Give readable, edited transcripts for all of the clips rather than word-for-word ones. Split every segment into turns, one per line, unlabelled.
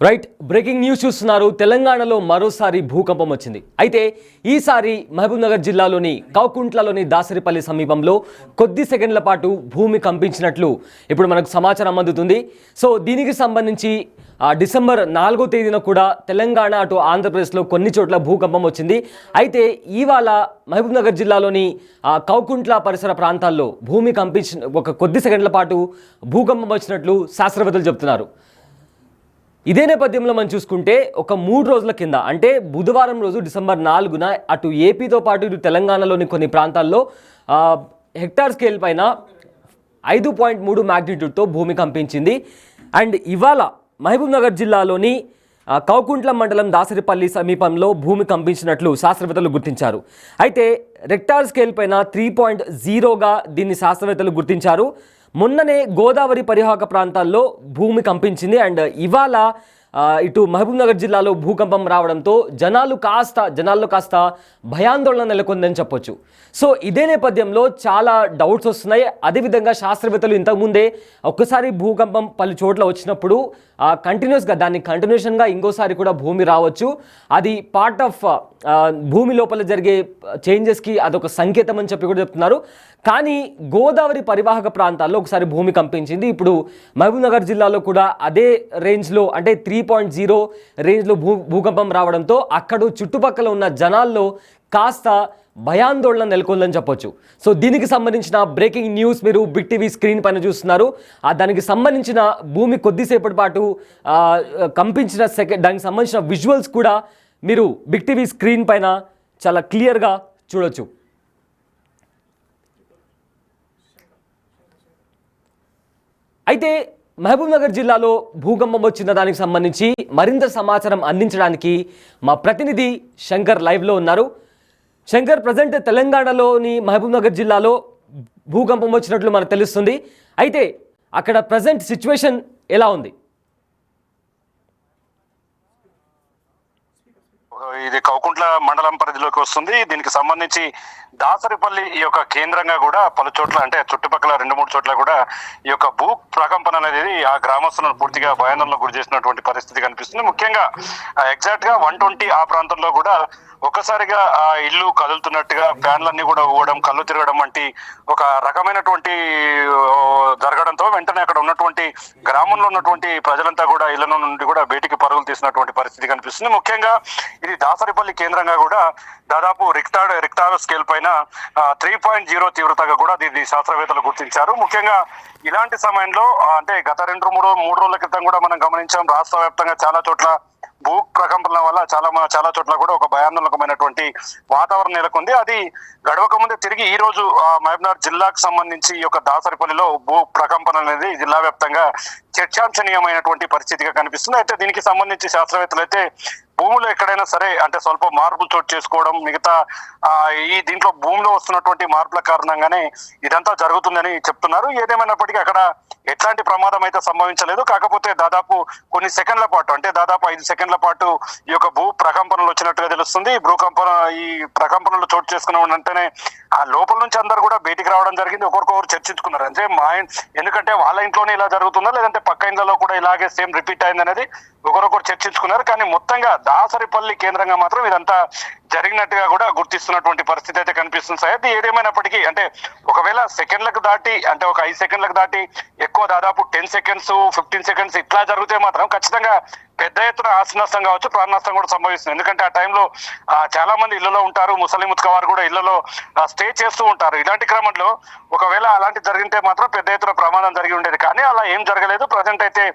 Right breaking news చూస్తున్నారు. తెలంగాణలో మరోసారి భూకంపం వచ్చింది. అయితే ఈసారి మహబూబ్నగర్ జిల్లాలోని కౌకుంట్లలోని దాసరిపల్లి సమీపంలో కొద్ది సెకండ్ల పాటు భూమి కంపించినట్లు ఇప్పుడు మనకు సమాచారం అందుతుంది. సో దీనికి సంబంధించి డిసెంబర్ 4వ తేదీన కూడా తెలంగాణ అటు ఆంధ్రప్రదేశ్లో కొన్ని చోట్ల భూకంపం వచ్చింది. అయితే ఇవాళ మహబూబ్నగర్ జిల్లాలోని కౌకుంట్ల పరిసర ప్రాంతాల్లో భూమి కంపించిన ఒక కొద్ది సెకండ్ల పాటు భూకంపం వచ్చినట్లు శాస్త్రవేత్తలు చెబుతున్నారు. ఇదే నేపథ్యంలో మనం చూసుకుంటే ఒక 3 రోజుల కింద అంటే బుధవారం రోజు డిసెంబర్ 4న అటు ఏపీతో పాటు ఇటు తెలంగాణలోని కొన్ని ప్రాంతాల్లో హెక్టార్ స్కేల్ పైన 5.3 మ్యాగ్నిట్యూడ్తో భూమి కంపించింది. అండ్ ఇవాళ మహబూబ్నగర్ జిల్లాలోని కౌకుంట్ల మండలం దాసరిపల్లి సమీపంలో భూమి కంపించినట్లు శాస్త్రవేత్తలు గుర్తించారు. అయితే రెక్టార్ స్కేల్ పైన 3.0గా దీన్ని శాస్త్రవేత్తలు గుర్తించారు. మొన్ననే గోదావరి పరివాహక ప్రాంతాల్లో భూమి కంపించింది. అండ్ ఇవాళ ఇటు మహబూబ్నగర్ జిల్లాలో భూకంపం రావడంతో జనాల్లో కాస్త భయాందోళన నెలకొందని చెప్పొచ్చు. సో ఇదే నేపథ్యంలో చాలా డౌట్స్ వస్తున్నాయి. అదేవిధంగా శాస్త్రవేత్తలు ఇంతకుముందే ఒక్కసారి భూకంపం పలు చోట్ల వచ్చినప్పుడు కంటిన్యూషన్గా ఇంకోసారి కూడా భూమి రావచ్చు. అది పార్ట్ ఆఫ్ భూమి లోపల జరిగే చేంజెస్కి అదొక సంకేతం అని చెప్పి కూడా చెప్తున్నారు. కానీ గోదావరి పరివాహక ప్రాంతాల్లో ఒకసారి భూమి కంపించింది. ఇప్పుడు మహబూబ్నగర్ జిల్లాలో కూడా అదే రేంజ్లో అంటే 3.0 రేంజ్లో భూకంపం రావడంతో అక్కడ చుట్టుపక్కల ఉన్న జనాల్లో కాస్త భయాందోళన నెలకొందని చెప్పొచ్చు. సో దీనికి సంబంధించిన బ్రేకింగ్ న్యూస్ మీరు బిగ్ టీవీ స్క్రీన్ పైన చూస్తున్నారు. దానికి సంబంధించిన భూమి కొద్దిసేపటి పాటు కంపించిన దానికి సంబంధించిన విజువల్స్ కూడా మీరు బిగ్ టీవీ స్క్రీన్ పైన చాలా క్లియర్గా చూడొచ్చు. అయితే మహబూబ్నగర్ జిల్లాలో భూకంపం వచ్చిన దానికి సంబంధించి మరింత సమాచారం అందించడానికి మా ప్రతినిధి శంకర్ లైవ్లో ఉన్నారు. శంకర్, ప్రజెంట్ తెలంగాణలోని మహబూబ్నగర్ జిల్లాలో భూకంపం వచ్చినట్లు మనకు తెలుస్తుంది. అయితే అక్కడ ప్రజెంట్ సిచ్యువేషన్ ఎలా ఉంది?
ఇది కౌకుంట్ల మండలం పరిధిలోకి వస్తుంది. దీనికి సంబంధించి దాసరిపల్లి ఈ యొక్క కేంద్రంగా కూడా పలు చోట్ల అంటే చుట్టుపక్కల 2-3 చోట్ల కూడా ఈ యొక్క భూ ప్రకంపన అనేది ఆ గ్రామస్తులను పూర్తిగా భయాందోళనకు గురి చేసినటువంటి పరిస్థితి కనిపిస్తుంది. ముఖ్యంగా ఎగ్జాక్ట్ గా 120 ఆ ప్రాంతంలో కూడా ఒక్కసారిగా ఆ ఇల్లు కదులుతున్నట్టుగా ఫ్యాన్లన్నీ కూడా ఊగడం, కళ్ళు తిరగడం వంటి ఒక రకమైనటువంటి జరగడంతో వెంటనే అక్కడ ఉన్నటువంటి గ్రామంలో ఉన్నటువంటి ప్రజలంతా కూడా ఇళ్ల నుండి కూడా బయటికి పరుగులు తీసినటువంటి పరిస్థితి కనిపిస్తుంది. ముఖ్యంగా ఇది దాసరిపల్లి కేంద్రంగా కూడా దాదాపు రిక్టార్ స్కేల్ పైన 3.0 తీవ్రతగా కూడా దీన్ని శాస్త్రవేత్తలు గుర్తించారు. ముఖ్యంగా ఇలాంటి సమయంలో అంటే గత 2-3 రోజుల క్రితం కూడా మనం గమనించాం, రాష్ట్ర వ్యాప్తంగా చాలా చోట్ల భూ ప్రకంపనల వల్ల చాలా చోట్ల కూడా ఒక భయాందోళనకమైనటువంటి వాతావరణం నెలకొంది. అది గడవక ముందే తిరిగి ఈ రోజు మహబూబ్నగర్ జిల్లాకు సంబంధించి ఈ యొక్క దాసరిపల్లిలో భూ ప్రకంపన అనేది జిల్లా వ్యాప్తంగా చర్చాంశనీయమైనటువంటి పరిస్థితిగా కనిపిస్తుంది. అయితే దీనికి సంబంధించి శాస్త్రవేత్తలు అయితే భూమిలో ఎక్కడైనా సరే అంటే స్వల్ప మార్పులు చోటు చేసుకోవడం, మిగతా దీంట్లో భూమిలో వస్తున్నటువంటి మార్పుల కారణంగానే ఇదంతా జరుగుతుందని చెప్తున్నారు. ఏదేమైనప్పటికీ అక్కడ ఎట్లాంటి ప్రమాదం అయితే సంభవించలేదు. కాకపోతే దాదాపు కొన్ని సెకండ్ల పాటు అంటే దాదాపు 5 సెకండ్ల పాటు ఈ యొక్క భూ ప్రకంపనలు వచ్చినట్టుగా తెలుస్తుంది. ఈ ప్రకంపనలు చోటు చేసుకున్న వెంటనే ఆ లోపల నుంచి అందరు కూడా బయటికి రావడం జరిగింది. ఒకరికొకరు చర్చించుకున్నారు. అంటే ఎందుకంటే వాళ్ళ ఇంట్లోనే ఇలా జరుగుతుందా లేదంటే పక్క ఇంట్లో కూడా ఇలాగే సేమ్ రిపీట్ అయింది అనేది ఒకరొకరు చర్చించుకున్నారు. కానీ మొత్తంగా దాసరిపల్లి కేంద్రంగా మాత్రం ఇదంతా జరిగినట్టుగా కూడా గుర్తిస్తున్నటువంటి పరిస్థితి అయితే కనిపిస్తుంది. అయితే ఏదేమైనప్పటికీ అంటే ఒకవేళ సెకండ్లకు దాటి అంటే ఒక 5 సెకండ్లకు దాటి ఎక్కువ దాదాపు 10 సెకండ్స్ 15 సెకండ్స్ ఇట్లా జరిగితే మాత్రం ఖచ్చితంగా పెద్ద ఎత్తున ఆస్తి నష్టం కావచ్చు, ప్రాణ నష్టం కూడా సంభవిస్తుంది. ఎందుకంటే ఆ టైంలో చాలా మంది ఇళ్లలో ఉంటారు, ముసలి ముత్క వారు కూడా ఇళ్లలో స్టే చేస్తూ ఉంటారు. ఇలాంటి క్రమంలో ఒకవేళ అలాంటి జరిగితే మాత్రం పెద్ద ఎత్తున ప్రమాదం జరిగి ఉండేది. కానీ అలా ఏం జరగలేదు. ప్రజెంట్ అయితే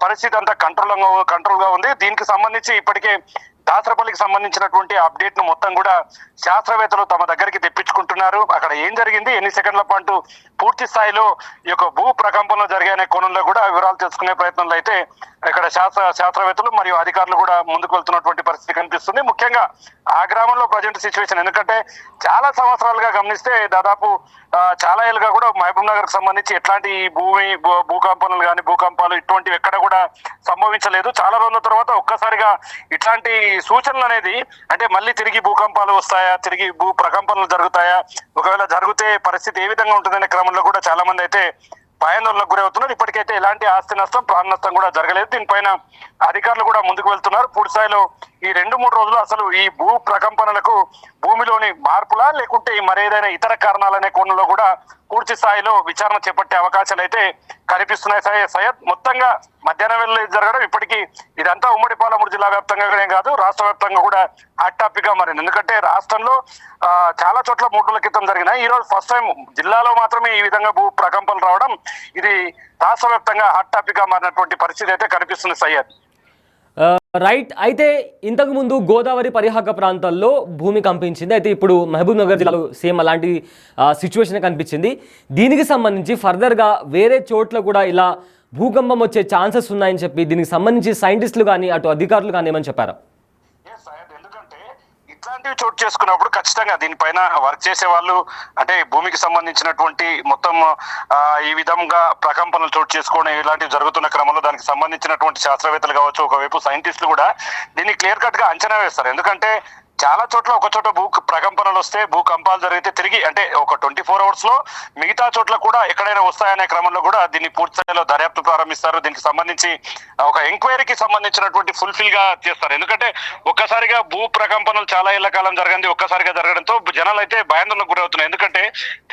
పరిస్థితి అంతా కంట్రోల్ గా ఉంది. దీనికి సంబంధించి ఇప్పటికే దాసరపల్లికి సంబంధించినటువంటి అప్డేట్ ను మొత్తం కూడా శాస్త్రవేత్తలు తమ దగ్గరికి తెప్పించుకుంటున్నారు. అక్కడ ఏం జరిగింది, ఎన్ని సెకండ్ల పాటు పూర్తి స్థాయిలో ఈ యొక్క భూ ప్రకంపనలు జరిగాయనే కోణంలో కూడా వివరాలు తెలుసుకునే ప్రయత్నంలో అయితే ఇక్కడ శాస్త్రవేత్తలు మరియు అధికారులు కూడా ముందుకు వెళ్తున్నటువంటి పరిస్థితి కనిపిస్తుంది. ముఖ్యంగా ఆ గ్రామంలో ప్రజెంట్ సిచ్యువేషన్ ఎందుకంటే చాలా సంవత్సరాలుగా గమనిస్తే దాదాపు చాలా ఏళ్ళుగా కూడా మహబూబ్ నగర్ కు సంబంధించి ఎట్లాంటి భూకంపనలు కానీ భూకంపాలు ఇటువంటివి ఎక్కడ కూడా సంభవించలేదు. చాలా రోజుల తర్వాత ఒక్కసారిగా ఇట్లాంటి సూచనలు అనేది అంటే మళ్ళీ తిరిగి భూకంపాలు వస్తాయా, తిరిగి భూ ప్రకంపనలు జరుగుతాయా, ఒకవేళ జరిగితే పరిస్థితి ఏ విధంగా ఉంటుందనే క్రమంలో కూడా చాలా మంది అయితే భయాందోళనకు గురవుతున్నారు. ఇప్పటికైతే ఎలాంటి ఆస్తి నష్టం, ప్రాణ నష్టం కూడా జరగలేదు. దీనిపైన అధికారులు కూడా ముందుకు వెళ్తున్నారు. పూర్తి స్థాయిలో ఈ 2-3 రోజులు అసలు ఈ భూ ప్రకంపనలకు భూమిలోని మార్పులా లేకుంటే మరేదైనా ఇతర కారణాలనే కోణంలో కూడా పూర్తి స్థాయిలో విచారణ చేపట్టే అవకాశాలు అయితే కనిపిస్తున్నాయి. సయ్యద్, మొత్తంగా మధ్యాహ్నం వేళ జరగడం ఇప్పటికీ ఇదంతా ఉమ్మడి పాలమూరు జిల్లా వ్యాప్తంగానే కాదు, రాష్ట్ర వ్యాప్తంగా కూడా హాట్ టాపిక్ గా మారింది. ఎందుకంటే రాష్ట్రంలో చాలా చోట్ల 3 రోజుల క్రితం జరిగినాయి. ఈ రోజు ఫస్ట్ టైం జిల్లాలో మాత్రమే ఈ విధంగా భూ ప్రకంపనలు రావడం ఇది రాష్ట్ర వ్యాప్తంగా హాట్ టాపిక్ గా మారినటువంటి పరిస్థితి అయితే కనిపిస్తుంది సయ్యద్.
రైట్. అయితే ఇంతకు ముందు గోదావరి పరివాహక ప్రాంతాల్లో భూమి కంపించింది. అయితే ఇప్పుడు మహబూబ్ నగర్ జిల్లాలో సేమ్ అలాంటి సిచ్యువేషన్ కనిపించింది. దీనికి సంబంధించి ఫర్దర్గా వేరే చోట్ల కూడా ఇలా భూకంపం వచ్చే ఛాన్సెస్ ఉన్నాయని చెప్పి దీనికి సంబంధించి సైంటిస్టులు కానీ అటు అధికారులు కానీ ఏమని చెప్పారా?
ఇట్లాంటివి చోటు చేసుకున్నప్పుడు ఖచ్చితంగా దీనిపైన వర్క్ చేసే వాళ్ళు, అంటే భూమికి సంబంధించినటువంటి మొత్తం ఈ విధంగా ప్రకంపనలు చోటు చేసుకోవడం ఇలాంటివి జరుగుతున్న క్రమంలో దానికి సంబంధించినటువంటి శాస్త్రవేత్తలు కావచ్చు, ఒకవైపు సైంటిస్టులు కూడా దీన్ని క్లియర్ కట్ గా అంచనా వేస్తారు. ఎందుకంటే చాలా చోట్ల ఒక చోట భూ ప్రకంపనలు వస్తే, భూకంపాలు జరిగితే తిరిగి అంటే ఒక 24 hours లో మిగతా చోట్ల కూడా ఎక్కడైనా వస్తాయనే క్రమంలో కూడా దీన్ని పూర్తి స్థాయిలో దర్యాప్తు ప్రారంభిస్తారు. దీనికి సంబంధించి ఒక ఎంక్వైరీకి సంబంధించినటువంటి ఫుల్ఫిల్ గా చేస్తారు. ఎందుకంటే ఒక్కసారిగా భూ ప్రకంపనలు చాలా ఏళ్ల కాలం జరగండి, ఒక్కసారిగా జరగడంతో జనాలు అయితే భయాందోళనకు గురవుతున్నాయి. ఎందుకంటే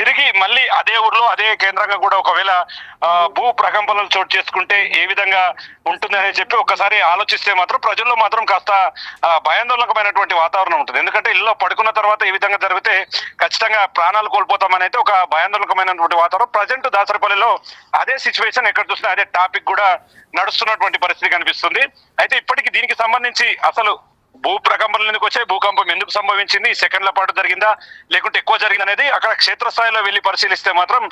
తిరిగి మళ్ళీ అదే ఊర్లో అదే కేంద్రంగా కూడా ఒకవేళ భూ ప్రకంపనలు చోటు చేసుకుంటే ఏ విధంగా ఉంటుంది అని చెప్పి ఒక్కసారి ఆలోచిస్తే మాత్రం ప్రజల్లో మాత్రం కాస్త భయాందోళనకమైనటువంటి వాతావరణం ఉంటుంది. ఎందుకంటే ఇల్లు పడుకున్న తర్వాత ఈ విధంగా జరిగితే ఖచ్చితంగా ప్రాణాలు కోల్పోతామని అయితే ఒక భయాందోళనకమైనటువంటి వాతావరణం. ప్రజెంట్ దాసరపల్లిలో అదే సిచ్యువేషన్, ఎక్కడ చూసినా అదే టాపిక్ కూడా నడుస్తున్నటువంటి పరిస్థితి కనిపిస్తుంది. అయితే ఇప్పటికీ దీనికి సంబంధించి అసలు భూ ప్రకంపనలు ఎందుకు వచ్చాయి, భూకంపం ఎందుకు సంభవించింది, సెకండ్ల పాటు జరిగిందా లేకుంటే ఎక్కువ జరిగింది అనేది అక్కడ క్షేత్రస్థాయిలో వెళ్ళి పరిశీలిస్తే మాత్రం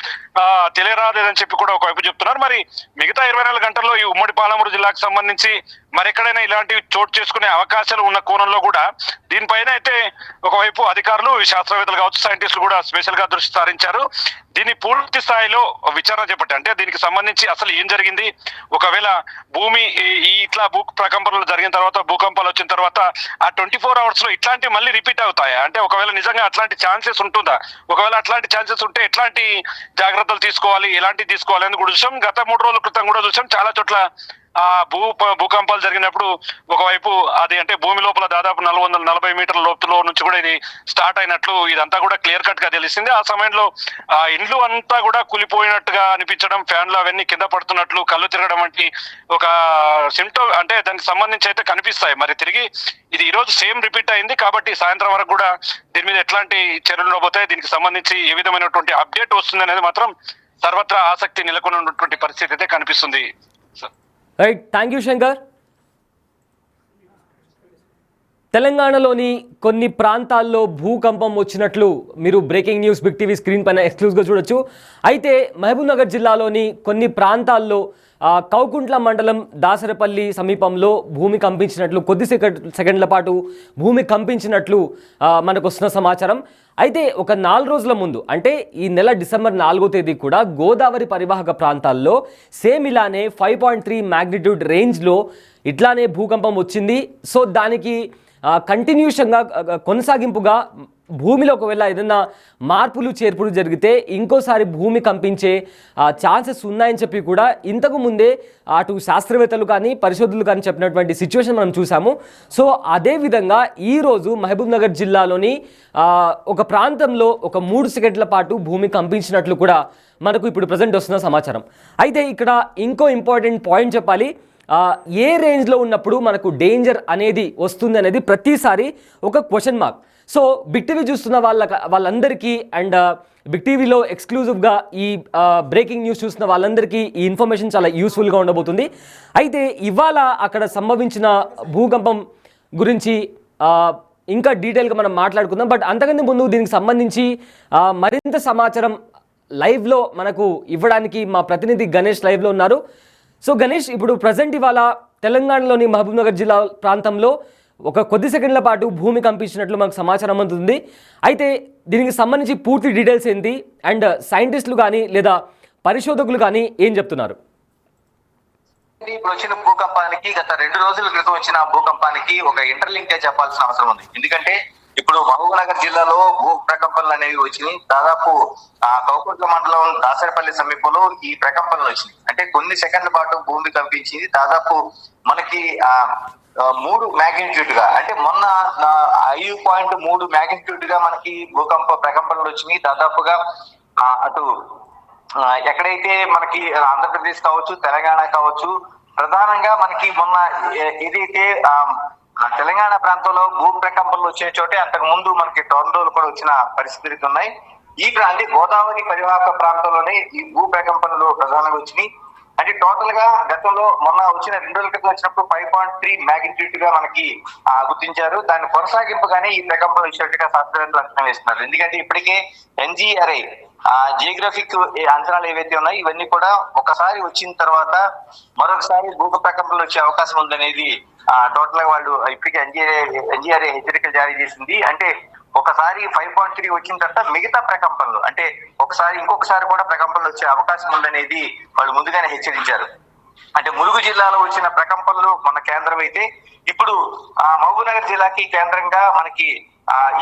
తెలియరాదేదని చెప్పి కూడా ఒకవైపు చెప్తున్నారు. మరి మిగతా 24 గంటల్లో ఈ ఉమ్మడి పాలమూరు జిల్లాకు సంబంధించి మరెక్కడైనా ఇలాంటివి చోటు చేసుకునే అవకాశాలు ఉన్న కోణంలో కూడా దీనిపైన అయితే ఒకవైపు అధికారులు, శాస్త్రవేత్తలు కావచ్చు, సైంటిస్టులు కూడా స్పెషల్ గా దృష్టి సారించారు. దీన్ని పూర్తి స్థాయిలో విచారణ చేపట్టి అంటే దీనికి సంబంధించి అసలు ఏం జరిగింది, ఒకవేళ భూమి ఇట్లా భూ ప్రకంపనలు జరిగిన తర్వాత, భూకంపాలు వచ్చిన తర్వాత ఆ 24 hours లో ఇట్లాంటివి మళ్ళీ రిపీట్ అవుతాయా, అంటే ఒకవేళ నిజంగా అట్లాంటి ఛాన్సెస్ ఉంటుందా, ఒకవేళ అట్లాంటి ఛాన్సెస్ ఉంటే ఎట్లాంటి జాగ్రత్తలు తీసుకోవాలి, ఎలాంటి తీసుకోవాలి అని కూడా చూసాం. గత 3 రోజుల క్రితం కూడా చూసాం చాలా చోట్ల భూకంపాలు జరిగినప్పుడు ఒకవైపు అది అంటే భూమి లోపల దాదాపు 440 మీటర్ల లోతులో నుంచి కూడా ఇది స్టార్ట్ అయినట్లు ఇదంతా కూడా క్లియర్ కట్ గా తెలిసింది. ఆ సమయంలో ఇండ్లు అంతా కూడా కూలిపోయినట్టుగా అనిపించడం, ఫ్యాన్లు అవన్నీ కింద పడుతున్నట్లు, కళ్ళు తిరగడం వంటి ఒక సిమ్టమ్ అంటే దానికి సంబంధించి అయితే కనిపిస్తాయి. మరి తిరిగి ఇది ఈ రోజు సేమ్ రిపీట్ అయింది కాబట్టి సాయంత్రం వరకు కూడా దీని మీద ఎట్లాంటి చర్యలు ఉండబోతాయి, దీనికి సంబంధించి ఏ విధమైనటువంటి అప్డేట్ వస్తుంది అనేది మాత్రం సర్వత్రా ఆసక్తి నెలకొని ఉన్నటువంటి పరిస్థితి అయితే కనిపిస్తుంది.
Right, thank you Shankar. తెలంగాణలోని కొన్ని ప్రాంతాల్లో భూకంపం వచ్చినట్లు మీరు breaking news big TV screen పైన ఎక్స్క్లూజివ్గా చూడొచ్చు. అయితే మహబూబ్ నగర్ జిల్లాలోని కొన్ని ప్రాంతాల్లో కౌకుంట్ల మండలం దాసరపల్లి సమీపంలో భూమి కంపించినట్లు, కొద్ది సెకండ్ల పాటు భూమి కంపించినట్లు మనకు వస్తున్న సమాచారం. అయితే ఒక 4 రోజుల ముందు అంటే ఈ నెల డిసెంబర్ 4వ తేదీ కూడా గోదావరి పరివాహక ప్రాంతాల్లో సేమ్ ఇలానే 5.3 మ్యాగ్నిట్యూడ్ రేంజ్లో ఇట్లానే భూకంపం వచ్చింది. సో దానికి కంటిన్యూషన్గా కొనసాగింపుగా భూమిలో ఒకవేళ ఏదైనా మార్పులు చేర్పులు జరిగితే ఇంకోసారి భూమి కంపించే ఛాన్సెస్ ఉన్నాయని చెప్పి కూడా ఇంతకు ముందే అటు శాస్త్రవేత్తలు కానీ పరిశోధకులు కానీ చెప్పినటువంటి సిచ్యువేషన్ మనం చూసాము. సో అదేవిధంగా ఈరోజు మహబూబ్ నగర్ జిల్లాలోని ఒక ప్రాంతంలో ఒక 3 సెకండ్ల పాటు భూమి కంపించినట్లు కూడా మనకు ఇప్పుడు ప్రజెంట్ వస్తున్న సమాచారం. అయితే ఇక్కడ ఇంకో ఇంపార్టెంట్ పాయింట్ చెప్పాలి. ఏ రేంజ్లో ఉన్నప్పుడు మనకు డేంజర్ అనేది వస్తుంది అనేది ప్రతిసారి ఒక question mark. So big TV చూస్తున్న వాళ్ళందరికీ అండ్ బిగ్ టీవీలో ఎక్స్క్లూజివ్గా ఈ బ్రేకింగ్ న్యూస్ చూస్తున్న వాళ్ళందరికీ ఈ ఇన్ఫర్మేషన్ చాలా యూస్ఫుల్గా ఉండబోతుంది. అయితే ఇవాళ అక్కడ సంభవించిన భూకంపం గురించి ఇంకా డీటెయిల్గా మనం మాట్లాడుకుందాం. బట్ అంతకంటే ముందు దీనికి సంబంధించి మరింత సమాచారం లైవ్లో మనకు ఇవ్వడానికి మా ప్రతినిధి గణేష్ లైవ్లో ఉన్నారు. సో గణేష్, ఇప్పుడు ప్రజెంట్ ఇవాళ తెలంగాణలోని మహబూబ్ నగర్ జిల్లా ప్రాంతంలో ఒక కొద్ది సెకండ్ల పాటు భూమి కంపించినట్లు మనకు సమాచారం అందుతుంది. అయితే దీనికి సంబంధించి పూర్తి డీటెయిల్స్ ఏంటి అండ్ సైంటిస్టులు కానీ లేదా పరిశోధకులు కానీ ఏం చెప్తున్నారు?
ఇప్పుడు వచ్చిన భూకంపానికి గత 2 రోజుల క్రితం వచ్చిన భూకంపానికి ఒక ఇంటర్లింకే చెప్పాల్సిన అవసరం ఉంది. ఎందుకంటే ఇప్పుడు మహబూబ్నగర్ జిల్లాలో భూ ప్రకంపనలు అనేవి వచ్చినాయి. దాదాపు కౌకుంట్ల మండలం దాసరిపల్లి సమీపంలో ఈ ప్రకంపనలు వచ్చినాయి. అంటే కొన్ని సెకండ్ల పాటు భూమి కంపించింది. దాదాపు మనకి 3 మ్యాగ్నిట్యూడ్ గా, అంటే మొన్న 5.3 మ్యాగ్నిట్యూడ్ గా మనకి ప్రకంపనలు వచ్చినాయి. దాదాపుగా అటు ఎక్కడైతే మనకి ఆంధ్రప్రదేశ్ కావచ్చు, తెలంగాణ కావచ్చు, ప్రధానంగా మనకి మొన్న ఏదైతే తెలంగాణ ప్రాంతంలో భూ ప్రకంపనలు వచ్చే చోటే అంతకు ముందు మనకి టోర్నడోలు కూడా వచ్చిన పరిస్థితులు ఉన్నాయి. అంటే గోదావరి పరివాహక ప్రాంతంలోనే ఈ భూ ప్రకంపనలు ప్రధానంగా వచ్చినాయి. అంటే టోటల్ గా గతంలో మొన్న వచ్చిన 2 రోజుల క్రితం వచ్చినప్పుడు 5.3 మ్యాగ్నిట్యూడ్ గా మనకి గుర్తించారు. దాన్ని కొనసాగింపుగానే ఈ ప్రకంపనలు వచ్చినట్టుగా శాస్త్రవేత్తలు అంచనా వేస్తున్నారు. ఎందుకంటే ఇప్పటికే ఎన్జిఆర్ఐ జియోగ్రఫిక్ అంచనాలు ఏవైతే ఉన్నాయో ఇవన్నీ కూడా ఒకసారి వచ్చిన తర్వాత మరొకసారి భూ ప్రకంపనలు వచ్చే అవకాశం ఉందనేది టోటల్ గా వాళ్ళు ఇప్పటికే ఎన్జిఆర్ఐ హెచ్చరికలు జారీ చేసింది. అంటే ఒకసారి 5.3 వచ్చిన తర్వాత మిగతా ప్రకంపనలు, అంటే ఇంకొకసారి కూడా ప్రకంపనలు వచ్చే అవకాశం ఉందనేది వాళ్ళు ముందుగానే హెచ్చరించారు. అంటే ములుగు జిల్లాలో వచ్చిన ప్రకంపనలు మన కేంద్రం అయితే, ఇప్పుడు మహబూబ్నగర్ జిల్లాకి కేంద్రంగా మనకి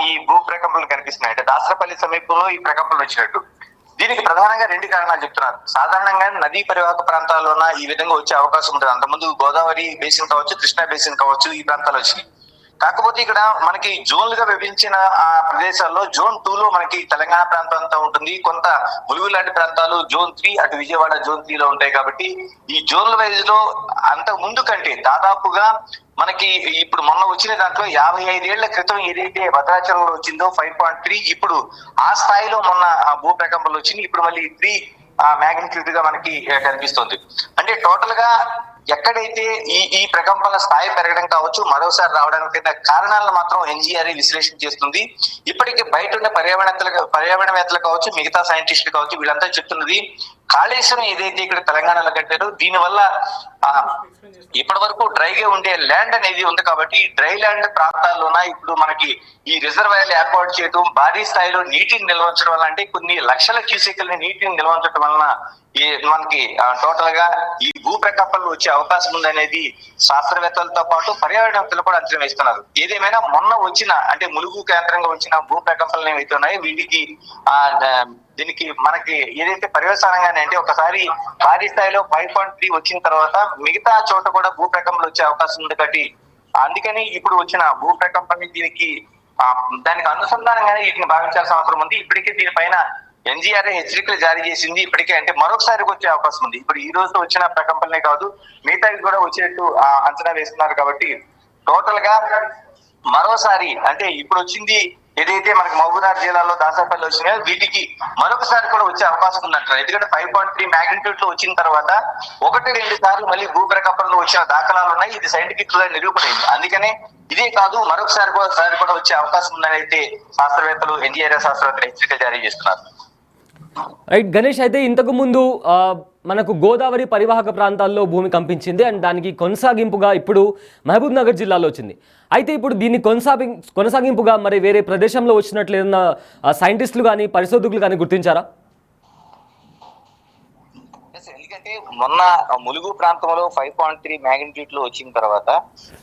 ఈ భూ ప్రకంపనలు కనిపిస్తున్నాయి. అంటే దాసరపల్లి సమీపంలో ఈ ప్రకంపనలు వచ్చినట్టు. దీనికి ప్రధానంగా 2 కారణాలు చెప్తున్నారు. సాధారణంగా నదీ పరివాహక ప్రాంతాల్లోన ఈ విధంగా వచ్చే అవకాశం ఉంటుంది. అంతకుముందు గోదావరి బేసిన్ కావచ్చు, కృష్ణా బేసిన్ కావచ్చు, ఈ ప్రాంతాలు వచ్చినాయి. కాకపోతే ఇక్కడ మనకి జోన్లుగా విభజించిన ప్రదేశాల్లో జోన్ 2 లో మనకి తెలంగాణ ప్రాంతం అంతా ఉంటుంది. కొంత ములుగు లాంటి ప్రాంతాలు జోన్ 3, అటు విజయవాడ జోన్ 3 లో ఉంటాయి. కాబట్టి ఈ జోన్ల వైజ్ లో అంతకు ముందు కంటే దాదాపుగా మనకి ఇప్పుడు మొన్న వచ్చిన దాంట్లో 55 ఏళ్ల క్రితం ఏదైతే భద్రాచలంలో వచ్చిందో 5.3, ఇప్పుడు ఆ స్థాయిలో మొన్న భూ ప్రకంపనలు వచ్చినాయి. ఇప్పుడు మళ్ళీ 3 మ్యాగ్నిట్యూడ్ గా మనకి కనిపిస్తుంది. అంటే టోటల్ గా ఎక్కడైతే ఈ ప్రకంపనల స్థాయి పెరగడం కావచ్చు, మరోసారి రావడానికి కారణాలను మాత్రం ఎన్జిఆర్ఐ విశ్లేషణ చేస్తుంది. ఇప్పటికే బయట ఉన్న పర్యావరణవేత్తలు కావచ్చు, మిగతా సైంటిస్టులు కావచ్చు, వీళ్ళంతా చెప్తున్నది కాళేశ్వరం ఏదైతే ఇక్కడ తెలంగాణలో కట్టారో దీనివల్ల ఇప్పటి వరకు డ్రైగా ఉండే ల్యాండ్ అనేది ఉంది. కాబట్టి డ్రై ల్యాండ్ ప్రాంతాల్లోన ఇప్పుడు మనకి ఈ రిజర్వాయర్లు ఏర్పాటు చేయడం, భారీ స్థాయిలో నీటిని నిల్వ ఉంచడం వల్ల, అంటే కొన్ని లక్షల క్యూసెక్ల నీటిని నిల్వ ఉంచడం వలన మనకి టోటల్ గా ఈ భూ ప్రకంపనలు వచ్చే అవకాశం ఉందనేది శాస్త్రవేత్తలతో పాటు పర్యావరణవేత్తలు కూడా అంచనా వేస్తున్నారు. ఏదేమైనా మొన్న వచ్చిన, అంటే ములుగు కేంద్రంగా వచ్చిన భూ ప్రకంపనలు ఏవైతే ఉన్నాయో దీనికి మనకి ఏదైతే పర్యవసానంగానే, అంటే ఒకసారి భారీ స్థాయిలో 5.3 వచ్చిన తర్వాత మిగతా చోట కూడా భూ ప్రకంపనలు వచ్చే అవకాశం ఉంది. కాబట్టి అందుకని ఇప్పుడు వచ్చిన భూ ప్రకంపన దానికి అనుసంధానంగానే వీటిని భావించాల్సిన అవసరం ఉంది. ఇప్పటికే దీనిపైన ఎన్జిఆర్ఐ హెచ్చరికలు జారీ చేసింది. ఇప్పటికే అంటే మరొకసారి వచ్చే అవకాశం ఉంది. ఇప్పుడు ఈ రోజు వచ్చిన ప్రకంపనలే కాదు, మిగతావి కూడా వచ్చేట్టు అంచనా వేస్తున్నారు. కాబట్టి టోటల్ గా మరోసారి, అంటే ఇప్పుడు వచ్చింది ఏదైతే మనకి మహబూబ్నగర్ జిల్లాలో దాసరపల్లి వచ్చినాయో వీటికి మరొకసారి కూడా వచ్చే అవకాశం ఉందంటారు. ఎందుకంటే 5.3 మ్యాగ్నిట్యూడ్ లో వచ్చిన తర్వాత 1-2 సార్లు మళ్ళీ భూ ప్రకంపనలు వచ్చిన దాఖలాలు ఉన్నాయి. ఇది సైంటిఫిక్ గా నిరూపణైంది. అందుకనే ఇదే కాదు, మరొకసారి కూడా వచ్చే అవకాశం ఉందని అయితే శాస్త్రవేత్తలు, ఎన్జిఆర్ఐ శాస్త్రవేత్తలు హెచ్చరికలు జారీ చేస్తున్నారు.
రైట్ గణేష్, అయితే ఇంతకు ముందు మనకు గోదావరి పరివాహక ప్రాంతాల్లో భూమి కంపించింది అండ్ దానికి కొనసాగింపుగా ఇప్పుడు మహబూబ్ నగర్ జిల్లాలో వచ్చింది. అయితే ఇప్పుడు దీన్ని కొనసాగింపుగా మరి వేరే ప్రదేశంలో వచ్చినట్లు ఏదన్నా సైంటిస్టులు కానీ పరిశోధకులు కానీ గుర్తించారా?
ఎందుకంటే మొన్న ములుగు ప్రాంతంలో 5.3 మ్యాగ్నిట్యూడ్ లో వచ్చిన తర్వాత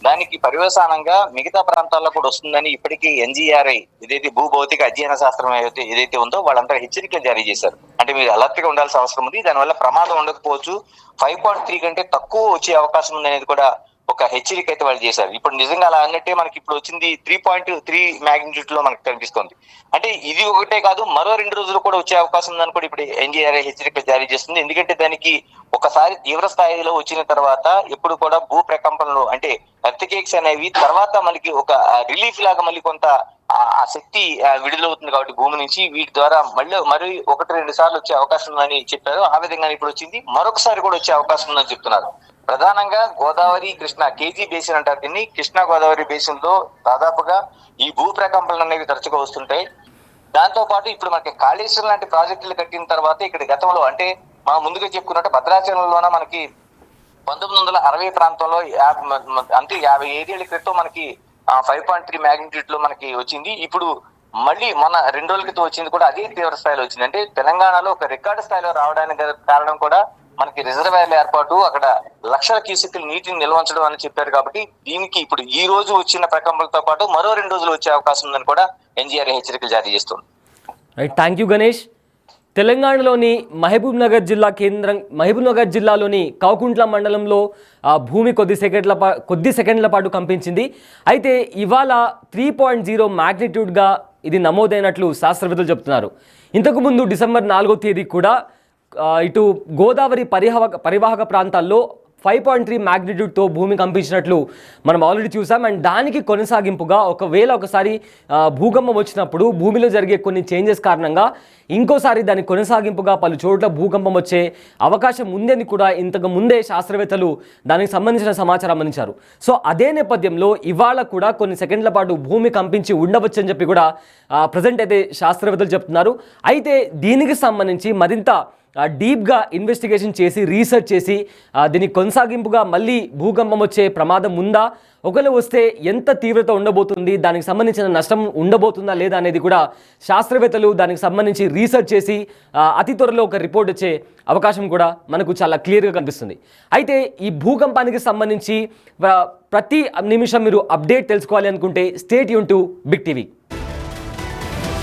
దానికి పర్యవసానంగా మిగతా ప్రాంతాల్లో కూడా వస్తుందని ఇప్పటికీ ఎన్జిఆర్ఐ ఏదైతే భూభౌతిక అధ్యయన శాస్త్రం ఏదైతే ఉందో వాళ్ళంతా హెచ్చరికలు జారీ చేశారు. అంటే మీరు అలర్ట్ గా ఉండాల్సిన అవసరం ఉంది, దానివల్ల ప్రమాదం ఉండకపోవచ్చు, 5.3 కంటే తక్కువ వచ్చే అవకాశం ఉంది అనేది కూడా ఒక హెచ్చరిక అయితే వాళ్ళు చేశారు. ఇప్పుడు నిజంగా అలా అన్నట్టే మనకి ఇప్పుడు వచ్చింది 3.3 మ్యాగ్నిట్యూడ్ లో మనకు కనిపిస్తుంది. అంటే ఇది ఒకటే కాదు, మరో 2 రోజులు కూడా వచ్చే అవకాశం ఉందని కూడా ఇప్పుడు ఎన్జిఆర్ఐ హెచ్చరిక జారీ చేస్తుంది. ఎందుకంటే దానికి ఒకసారి తీవ్ర స్థాయిలో వచ్చిన తర్వాత ఎప్పుడు కూడా భూ ప్రకంపనలు, అంటే ఎర్త్క్వేక్స్ అనేవి తర్వాత మనకి ఒక రిలీఫ్ లాగా మళ్ళీ కొంత ఆ శక్తి విడుదలవుతుంది. కాబట్టి భూమి నుంచి వీటి ద్వారా మరి 1-2 సార్లు వచ్చే అవకాశం ఉందని చెప్పారు. ఆ విధంగా ఇప్పుడు వచ్చింది, మరొకసారి కూడా వచ్చే అవకాశం ఉందని చెప్తున్నారు. ప్రధానంగా గోదావరి కృష్ణ కేజీ బేసిన్ అంటారు దీన్ని. కృష్ణా గోదావరి బేసిన్ లో దాదాపుగా ఈ భూ ప్రకంపనలు అనేవి తరచుగా వస్తుంటాయి. దాంతో పాటు ఇప్పుడు మనకి కాళేశ్వరం లాంటి ప్రాజెక్టులు కట్టిన తర్వాత ఇక్కడ గతంలో, అంటే మనం ముందుగా చెప్పుకున్నట్టు భద్రాచలంలోన మనకి 1960 ప్రాంతంలో 55 ఏళ్ల క్రితం మనకి 5.3 మ్యాగ్నిట్యూడ్ లో మనకి వచ్చింది. ఇప్పుడు మళ్ళీ మొన్న 2 రోజుల క్రితం వచ్చింది కూడా అదే తీవ్ర స్థాయిలో వచ్చింది. అంటే తెలంగాణలో ఒక రికార్డు స్థాయిలో రావడానికి కారణం కూడా మనకి రిజర్వాయర్ల ఏర్పాటు, అక్కడ లక్షల క్యూసెక్కుల నీటిని నిల్వ ఉంచడం అని చెప్పారు. కాబట్టి దీనికి ఇప్పుడు ఈ రోజు వచ్చిన ప్రకంపనలతో పాటు మరో 2 రోజులు వచ్చే అవకాశం ఉందని కూడా ఎన్జీఆర్ హెచ్చరికలు జారీ చేస్తుంది.
Right, thank you Ganesh. తెలంగాణలోని మహబూబ్ నగర్ జిల్లాలోని కౌకుంట్ల మండలంలో భూమి కొద్ది సెకండ్ల పాటు కంపించింది. అయితే ఇవాళ 3.0 మ్యాగ్నిట్యూడ్గా ఇది నమోదైనట్లు శాస్త్రవేత్తలు చెప్తున్నారు. ఇంతకుముందు డిసెంబర్ 4వ తేదీ కూడా ఇటు గోదావరి పరివాహక ప్రాంతాల్లో 5.3 మ్యాగ్నిట్యూడ్తో భూమి కంపించినట్లు మనం ఆల్రెడీ చూసాం. అండ్ దానికి కొనసాగింపుగా ఒకసారి భూకంపం వచ్చినప్పుడు భూమిలో జరిగే కొన్ని చేంజెస్ కారణంగా ఇంకోసారి దానికి కొనసాగింపుగా పలు చోట్ల భూకంపం వచ్చే అవకాశం ఉందని కూడా ఇంతకు ముందే శాస్త్రవేత్తలు దానికి సంబంధించిన సమాచారం అందించారు. సో అదే నేపథ్యంలో ఇవాళ కూడా కొన్ని సెకండ్ల పాటు భూమి కంపించి ఉండవచ్చని చెప్పి కూడా ప్రజెంట్ అయితే శాస్త్రవేత్తలు చెప్తున్నారు. అయితే దీనికి సంబంధించి మరింత డీప్గా ఇన్వెస్టిగేషన్ చేసి రీసెర్చ్ చేసి దీనికి కొనసాగింపుగా మళ్ళీ భూకంపం వచ్చే ప్రమాదం ఉందా, ఒకవేళ వస్తే ఎంత తీవ్రత ఉండబోతుంది, దానికి సంబంధించిన నష్టం ఉండబోతుందా లేదా అనేది కూడా శాస్త్రవేత్తలు దానికి సంబంధించి రీసెర్చ్ చేసి అతి త్వరలో ఒక రిపోర్ట్ వచ్చే అవకాశం కూడా మనకు చాలా క్లియర్గా కనిపిస్తుంది. అయితే ఈ భూకంపానికి సంబంధించి ప్రతి నిమిషం మీరు అప్డేట్ తెలుసుకోవాలి అనుకుంటే stay tune to big TV.